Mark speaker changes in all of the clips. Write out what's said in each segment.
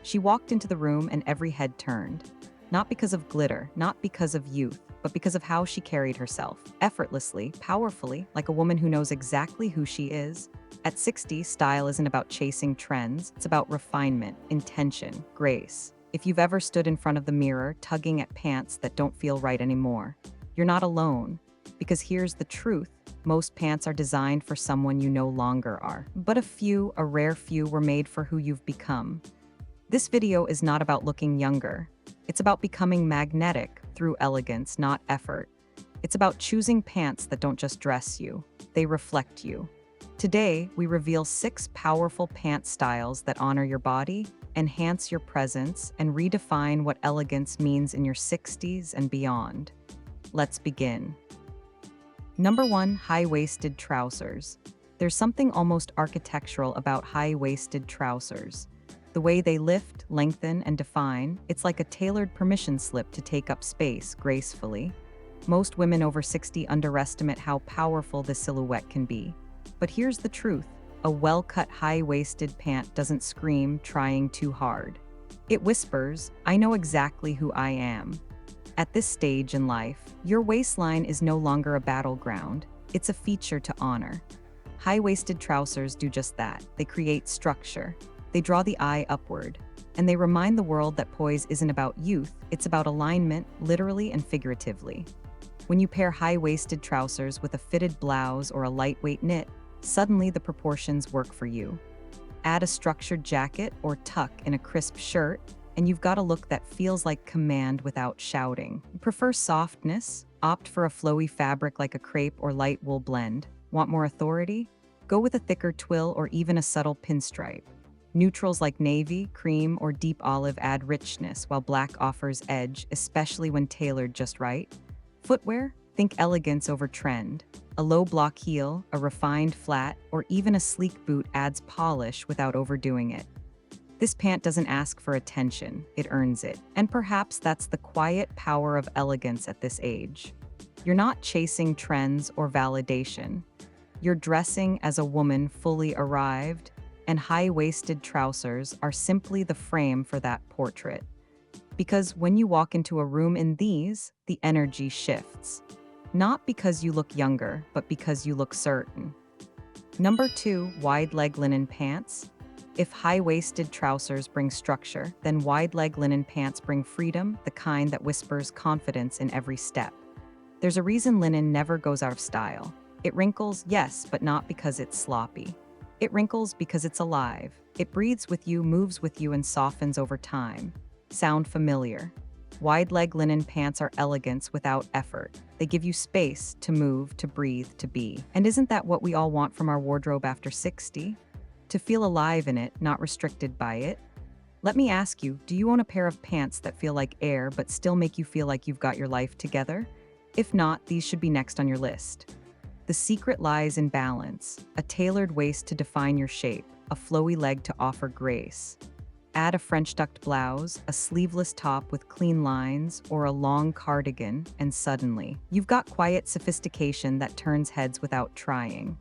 Speaker 1: She walked into the room and every head turned. Not because of glitter, not because of youth, but because of how she carried herself, effortlessly, powerfully, like a woman who knows exactly who she is. At 60, style isn't about chasing trends, it's about refinement, intention, grace. If you've ever stood in front of the mirror, tugging at pants that don't feel right anymore, you're not alone. Because here's the truth. Most pants are designed for someone you no longer are. But a rare few, were made for who you've become. This video is not about looking younger. It's about becoming magnetic through elegance, not effort. It's about choosing pants that don't just dress you, they reflect you. Today, we reveal 6 powerful pant styles that honor your body, enhance your presence, and redefine what elegance means in your 60s and beyond. Let's begin. Number 1, high-waisted trousers. There's something almost architectural about high-waisted trousers. The way they lift, lengthen, and define, it's like a tailored permission slip to take up space gracefully. Most women over 60 underestimate how powerful this silhouette can be. But here's the truth. A well-cut high-waisted pant doesn't scream trying too hard. It whispers, I know exactly who I am. At this stage in life, your waistline is no longer a battleground. It's a feature to honor. High-waisted trousers do just that. They create structure. They draw the eye upward, and they remind the world that poise isn't about youth, it's about alignment, literally and figuratively. When you pair high-waisted trousers with a fitted blouse or a lightweight knit, suddenly the proportions work for you. Add a structured jacket or tuck in a crisp shirt, and you've got a look that feels like command without shouting. Prefer softness? Opt for a flowy fabric like a crepe or light wool blend. Want more authority? Go with a thicker twill or even a subtle pinstripe. Neutrals like navy, cream, or deep olive add richness, while black offers edge, especially when tailored just right. Footwear? Think elegance over trend. A low block heel, a refined flat, or even a sleek boot adds polish without overdoing it. This pant doesn't ask for attention, it earns it. And perhaps that's the quiet power of elegance at this age. You're not chasing trends or validation. You're dressing as a woman fully arrived, and high-waisted trousers are simply the frame for that portrait. Because when you walk into a room in these, the energy shifts. Not because you look younger, but because you look certain. Number 2, wide-leg linen pants. If high-waisted trousers bring structure, then wide-leg linen pants bring freedom, the kind that whispers confidence in every step. There's a reason linen never goes out of style. It wrinkles, yes, but not because it's sloppy. It wrinkles because it's alive. It breathes with you, moves with you, and softens over time. Sound familiar? Wide-leg linen pants are elegance without effort. They give you space to move, to breathe, to be. And isn't that what we all want from our wardrobe after 60? To feel alive in it, not restricted by it. Let me ask you, do you own a pair of pants that feel like air but still make you feel like you've got your life together? If not, these should be next on your list. The secret lies in balance, a tailored waist to define your shape, a flowy leg to offer grace. Add a French ducked blouse, a sleeveless top with clean lines, or a long cardigan, and suddenly, you've got quiet sophistication that turns heads without trying.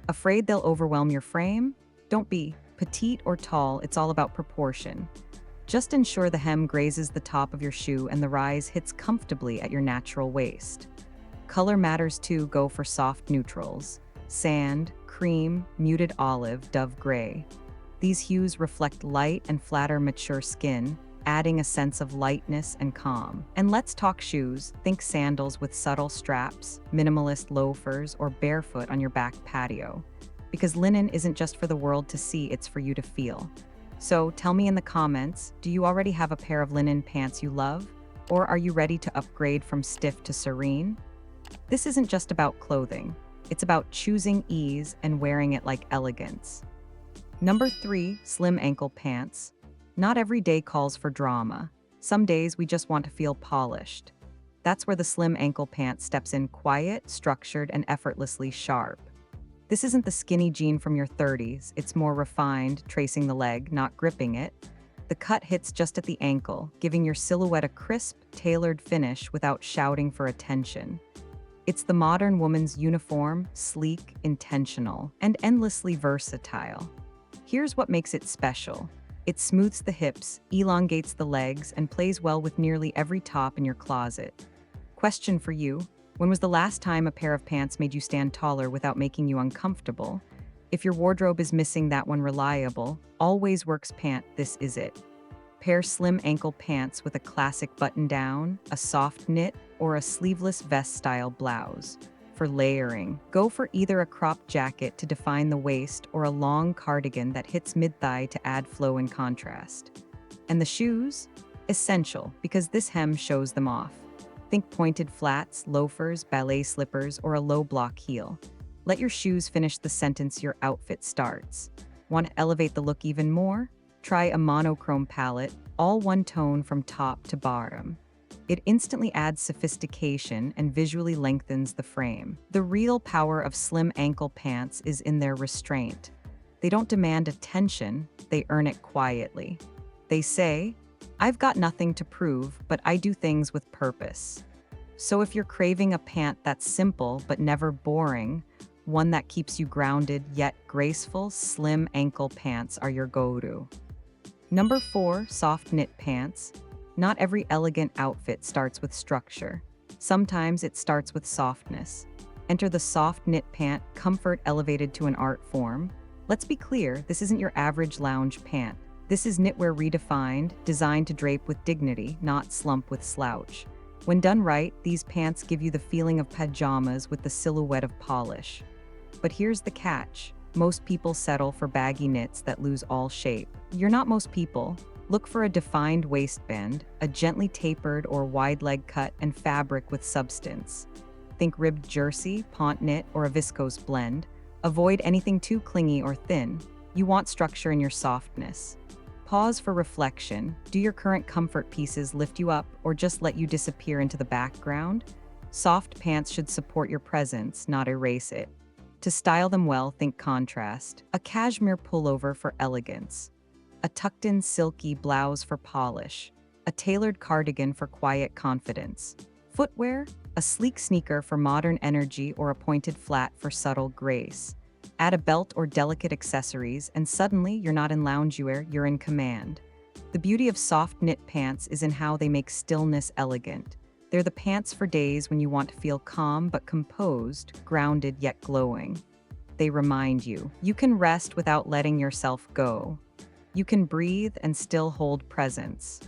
Speaker 1: Afraid they'll overwhelm your frame? Don't be. Petite or tall, it's all about proportion. Just ensure the hem grazes the top of your shoe and the rise hits comfortably at your natural waist. Color matters too. Go for soft neutrals. Sand, cream, muted olive, dove gray. These hues reflect light and flatter mature skin, adding a sense of lightness and calm. And let's talk shoes. Think sandals with subtle straps, minimalist loafers, or barefoot on your back patio. Because linen isn't just for the world to see, it's for you to feel. So tell me in the comments, do you already have a pair of linen pants you love? Or are you ready to upgrade from stiff to serene? This isn't just about clothing. It's about choosing ease and wearing it like elegance. Number 3, slim ankle pants. Not every day calls for drama. Some days we just want to feel polished. That's where the slim ankle pant steps in, quiet, structured, and effortlessly sharp. This isn't the skinny jean from your 30s, it's more refined, tracing the leg, not gripping it. The cut hits just at the ankle, giving your silhouette a crisp, tailored finish without shouting for attention. It's the modern woman's uniform, sleek, intentional, and endlessly versatile. Here's what makes it special. It smooths the hips, elongates the legs, and plays well with nearly every top in your closet. Question for you: when was the last time a pair of pants made you stand taller without making you uncomfortable? If your wardrobe is missing that one reliable, always works pant, this is it. Pair slim ankle pants with a classic button down, a soft knit, or a sleeveless vest style blouse. For layering, go for either a cropped jacket to define the waist or a long cardigan that hits mid-thigh to add flow and contrast. And the shoes? Essential, because this hem shows them off. Think pointed flats, loafers, ballet slippers, or a low block heel. Let your shoes finish the sentence your outfit starts. Want to elevate the look even more? Try a monochrome palette, all one tone from top to bottom. It instantly adds sophistication and visually lengthens the frame. The real power of slim ankle pants is in their restraint. They don't demand attention, they earn it quietly. They say, "I've got nothing to prove, but I do things with purpose." So if you're craving a pant that's simple but never boring, one that keeps you grounded yet graceful, slim ankle pants are your go-to. Number 4, soft knit pants. Not every elegant outfit starts with structure. Sometimes it starts with softness. Enter the soft knit pant, comfort elevated to an art form. Let's be clear, this isn't your average lounge pant. This is knitwear redefined, designed to drape with dignity, not slump with slouch. When done right, these pants give you the feeling of pajamas with the silhouette of polish. But here's the catch. Most people settle for baggy knits that lose all shape. You're not most people. Look for a defined waistband, a gently tapered or wide leg cut, and fabric with substance. Think ribbed jersey, pont knit, or a viscose blend. Avoid anything too clingy or thin. You want structure in your softness. Pause for reflection. Do your current comfort pieces lift you up or just let you disappear into the background? Soft pants should support your presence, not erase it. To style them well, think contrast. A cashmere pullover for elegance. A tucked-in silky blouse for polish, a tailored cardigan for quiet confidence. Footwear, a sleek sneaker for modern energy or a pointed flat for subtle grace. Add a belt or delicate accessories, and suddenly you're not in loungewear, you're in command. The beauty of soft knit pants is in how they make stillness elegant. They're the pants for days when you want to feel calm but composed, grounded yet glowing. They remind you, you can rest without letting yourself go. You can breathe and still hold presence.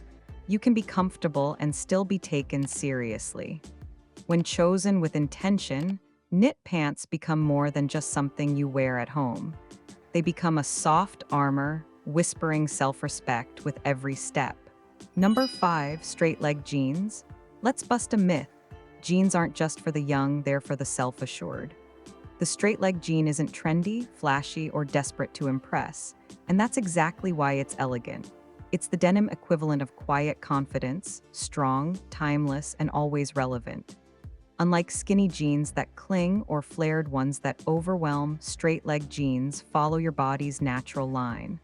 Speaker 1: You can be comfortable and still be taken seriously. When chosen with intention, knit pants become more than just something you wear at home. They become a soft armor, whispering self-respect with every step. Number 5, straight leg jeans. Let's bust a myth. Jeans aren't just for the young, they're for the self-assured. The straight leg jean isn't trendy, flashy, or desperate to impress, and that's exactly why it's elegant. It's the denim equivalent of quiet confidence, strong, timeless, and always relevant. Unlike skinny jeans that cling or flared ones that overwhelm, straight leg jeans follow your body's natural line.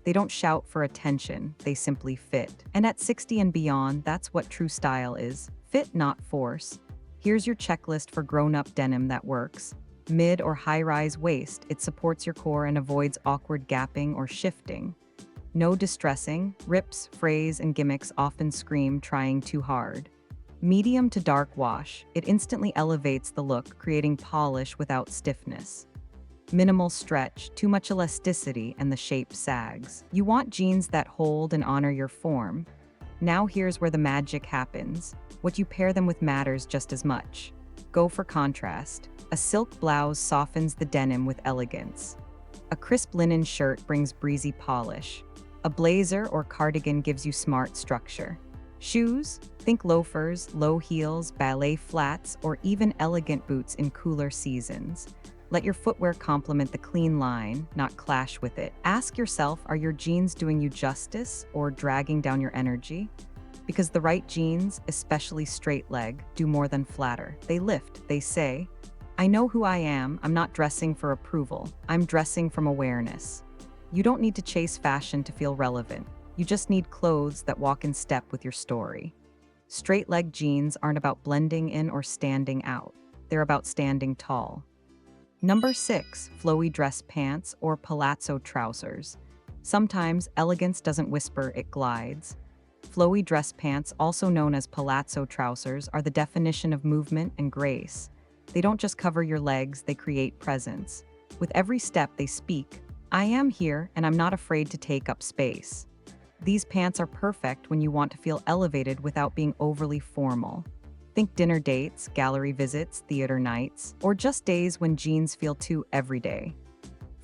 Speaker 1: They don't shout for attention, they simply fit. And at 60 and beyond, that's what true style is. Fit, not force. Here's your checklist for grown-up denim that works. Mid or high-rise waist, it supports your core and avoids awkward gapping or shifting. No distressing, rips, frays, and gimmicks often scream trying too hard. Medium to dark wash, it instantly elevates the look, creating polish without stiffness. Minimal stretch, too much elasticity, and the shape sags. You want jeans that hold and honor your form. Now here's where the magic happens. What you pair them with matters just as much. Go for contrast. A silk blouse softens the denim with elegance. A crisp linen shirt brings breezy polish. A blazer or cardigan gives you smart structure. Shoes? Think loafers, low heels, ballet flats, or even elegant boots in cooler seasons. Let your footwear complement the clean line, not clash with it. Ask yourself, are your jeans doing you justice or dragging down your energy? Because the right jeans, especially straight leg, do more than flatter. They lift, they say, "I know who I am, I'm not dressing for approval, I'm dressing from awareness." You don't need to chase fashion to feel relevant. You just need clothes that walk in step with your story. Straight leg jeans aren't about blending in or standing out. They're about standing tall. Number 6, flowy dress pants or palazzo trousers. Sometimes elegance doesn't whisper, it glides. Flowy dress pants, also known as palazzo trousers, are the definition of movement and grace. They don't just cover your legs, they create presence. With every step, they speak, I am here and I'm not afraid to take up space. These pants are perfect when you want to feel elevated without being overly formal. Think dinner dates, gallery visits, theater nights, or just days when jeans feel too everyday.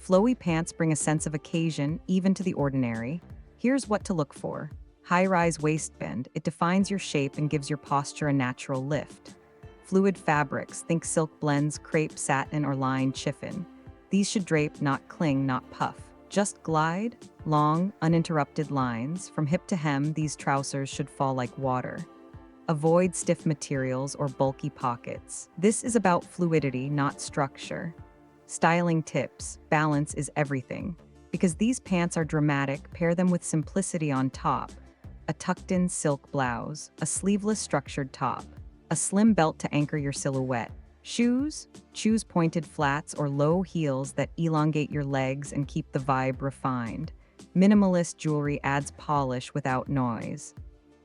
Speaker 1: Flowy pants bring a sense of occasion even to the ordinary. Here's what to look for. High-rise waistband, it defines your shape and gives your posture a natural lift. Fluid fabrics, think silk blends, crepe, satin, or lined chiffon. These should drape, not cling, not puff. Just glide, long, uninterrupted lines. From hip to hem, these trousers should fall like water. Avoid stiff materials or bulky pockets. This is about fluidity, not structure. Styling tips, balance is everything. Because these pants are dramatic, pair them with simplicity on top. A tucked-in silk blouse, a sleeveless structured top, a slim belt to anchor your silhouette. Shoes? Choose pointed flats or low heels that elongate your legs and keep the vibe refined. Minimalist jewelry adds polish without noise.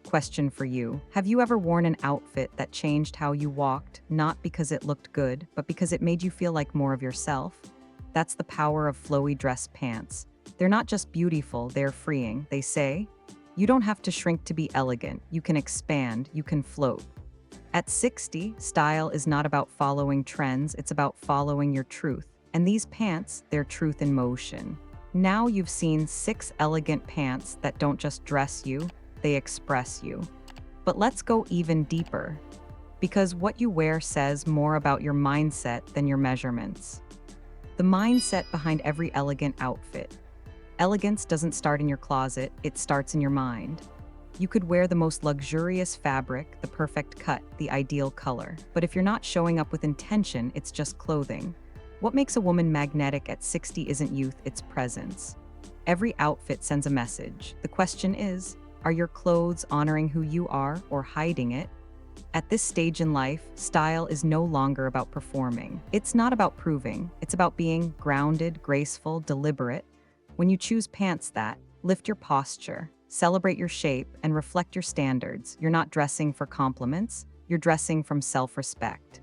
Speaker 1: Question for you. Have you ever worn an outfit that changed how you walked, not because it looked good, but because it made you feel like more of yourself? That's the power of flowy dress pants. They're not just beautiful, they're freeing. They say, you don't have to shrink to be elegant. You can expand, you can float. At 60, style is not about following trends, it's about following your truth. And these pants, they're truth in motion. Now you've seen 6 elegant pants that don't just dress you, they express you. But let's go even deeper. Because what you wear says more about your mindset than your measurements. The mindset behind every elegant outfit. Elegance doesn't start in your closet, it starts in your mind. You could wear the most luxurious fabric, the perfect cut, the ideal color. But if you're not showing up with intention, it's just clothing. What makes a woman magnetic at 60 isn't youth, it's presence. Every outfit sends a message. The question is, are your clothes honoring who you are or hiding it? At this stage in life, style is no longer about performing. It's not about proving. It's about being grounded, graceful, deliberate. When you choose pants that lift your posture, celebrate your shape, and reflect your standards, you're not dressing for compliments, you're dressing from self-respect.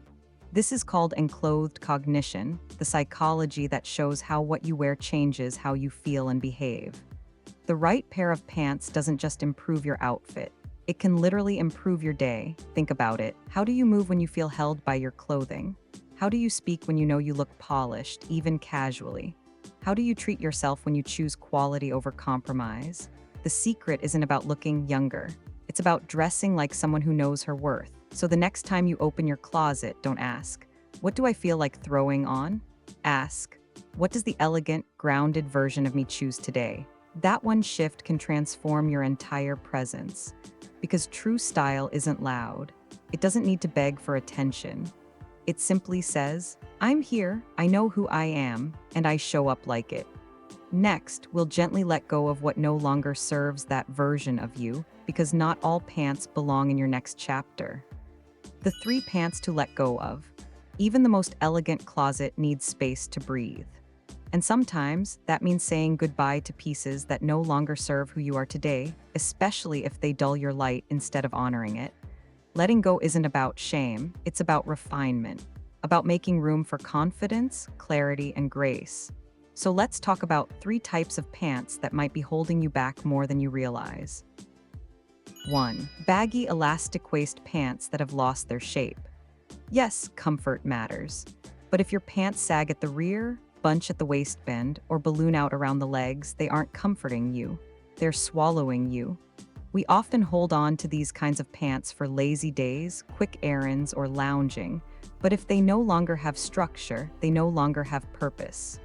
Speaker 1: This is called enclothed cognition, the psychology that shows how what you wear changes how you feel and behave. The right pair of pants doesn't just improve your outfit, it can literally improve your day. Think about it. How do you move when you feel held by your clothing? How do you speak when you know you look polished, even casually? How do you treat yourself when you choose quality over compromise? The secret isn't about looking younger. It's about dressing like someone who knows her worth. So the next time you open your closet, don't ask, what do I feel like throwing on? Ask, what does the elegant, grounded version of me choose today? That one shift can transform your entire presence. Because true style isn't loud. It doesn't need to beg for attention. It simply says, I'm here, I know who I am, and I show up like it. Next, we'll gently let go of what no longer serves that version of you, because not all pants belong in your next chapter. The 3 pants to let go of. Even the most elegant closet needs space to breathe. And sometimes, that means saying goodbye to pieces that no longer serve who you are today, especially if they dull your light instead of honoring it. Letting go isn't about shame, it's about refinement, about making room for confidence, clarity, and grace. So let's talk about 3 types of pants that might be holding you back more than you realize. 1. Baggy elastic waist pants that have lost their shape. Yes, comfort matters. But if your pants sag at the rear, bunch at the waistband, or balloon out around the legs, they aren't comforting you. They're swallowing you. We often hold on to these kinds of pants for lazy days, quick errands, or lounging. But if they no longer have structure, they no longer have purpose.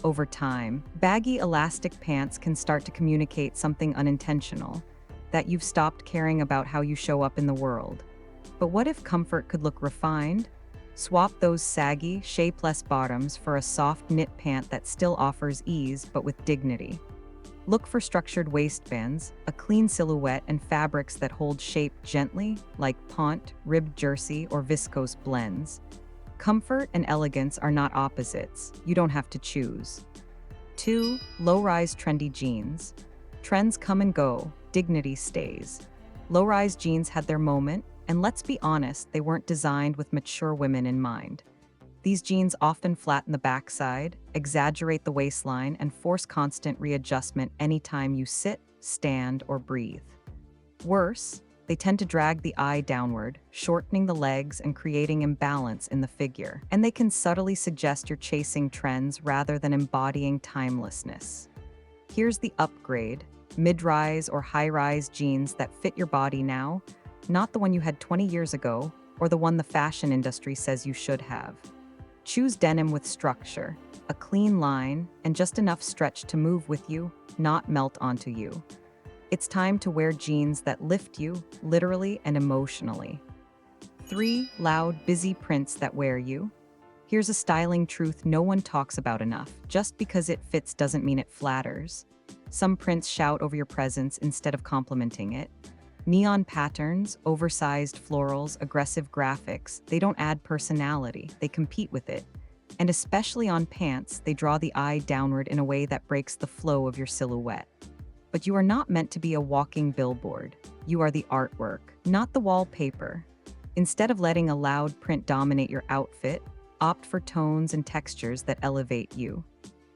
Speaker 1: Over time, baggy elastic pants can start to communicate something unintentional, that you've stopped caring about how you show up in the world. But what if comfort could look refined? Swap those saggy, shapeless bottoms for a soft knit pant that still offers ease but with dignity. Look for structured waistbands, a clean silhouette, and fabrics that hold shape gently, like pont, ribbed jersey, or viscose blends. Comfort and elegance are not opposites. You don't have to choose. 2. Low-rise trendy jeans. Trends come and go, dignity stays. Low-rise jeans had their moment, and let's be honest, they weren't designed with mature women in mind. These jeans often flatten the backside, exaggerate the waistline, and force constant readjustment anytime you sit, stand, or breathe. Worse, they tend to drag the eye downward, shortening the legs and creating imbalance in the figure. And they can subtly suggest you're chasing trends rather than embodying timelessness. Here's the upgrade: mid-rise or high-rise jeans that fit your body now, not the one you had 20 years ago or the one the fashion industry says you should have. Choose denim with structure, a clean line, and just enough stretch to move with you, not melt onto you. It's time to wear jeans that lift you, literally and emotionally. 3. Loud, busy prints that wear you. Here's a styling truth no one talks about enough. Just because it fits doesn't mean it flatters. Some prints shout over your presence instead of complimenting it. Neon patterns, oversized florals, aggressive graphics, they don't add personality, they compete with it. And especially on pants, they draw the eye downward in a way that breaks the flow of your silhouette. But you are not meant to be a walking billboard. You are the artwork, not the wallpaper. Instead of letting a loud print dominate your outfit, opt for tones and textures that elevate you.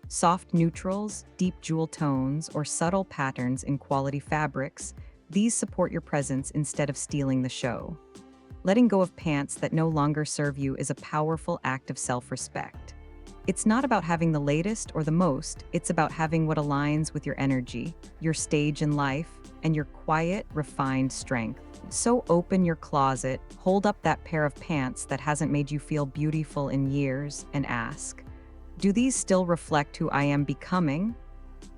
Speaker 1: Soft neutrals, deep jewel tones, or subtle patterns in quality fabrics, these support your presence instead of stealing the show. Letting go of pants that no longer serve you is a powerful act of self-respect. It's not about having the latest or the most, it's about having what aligns with your energy, your stage in life, and your quiet, refined strength. So open your closet, hold up that pair of pants that hasn't made you feel beautiful in years, and ask, do these still reflect who I am becoming?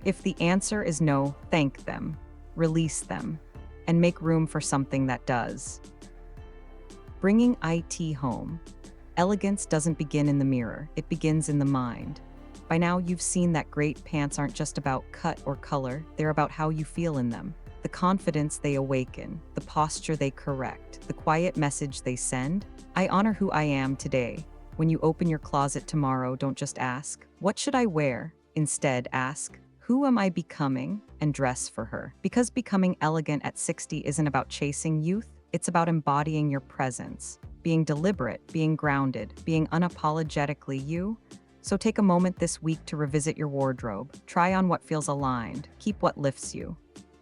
Speaker 1: If the answer is no, thank them, release them, and make room for something that does. Bringing IT home. Elegance doesn't begin in the mirror, it begins in the mind. By now, you've seen that great pants aren't just about cut or color, they're about how you feel in them. The confidence they awaken, the posture they correct, the quiet message they send. I honor who I am today. When you open your closet tomorrow, don't just ask, what should I wear? Instead, ask, who am I becoming? And dress for her. Because becoming elegant at 60 isn't about chasing youth, it's about embodying your presence, being deliberate, being grounded, being unapologetically you. So take a moment this week to revisit your wardrobe, try on what feels aligned, keep what lifts you,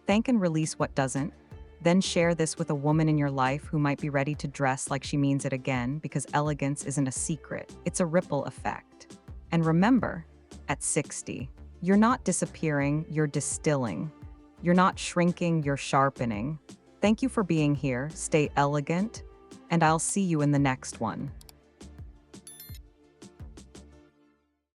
Speaker 1: thank and release what doesn't. Then share this with a woman in your life who might be ready to dress like she means it again, because elegance isn't a secret, it's a ripple effect. And remember, at 60, you're not disappearing, you're distilling. You're not shrinking, you're sharpening. Thank you for being here, stay elegant, and I'll see you in the next one.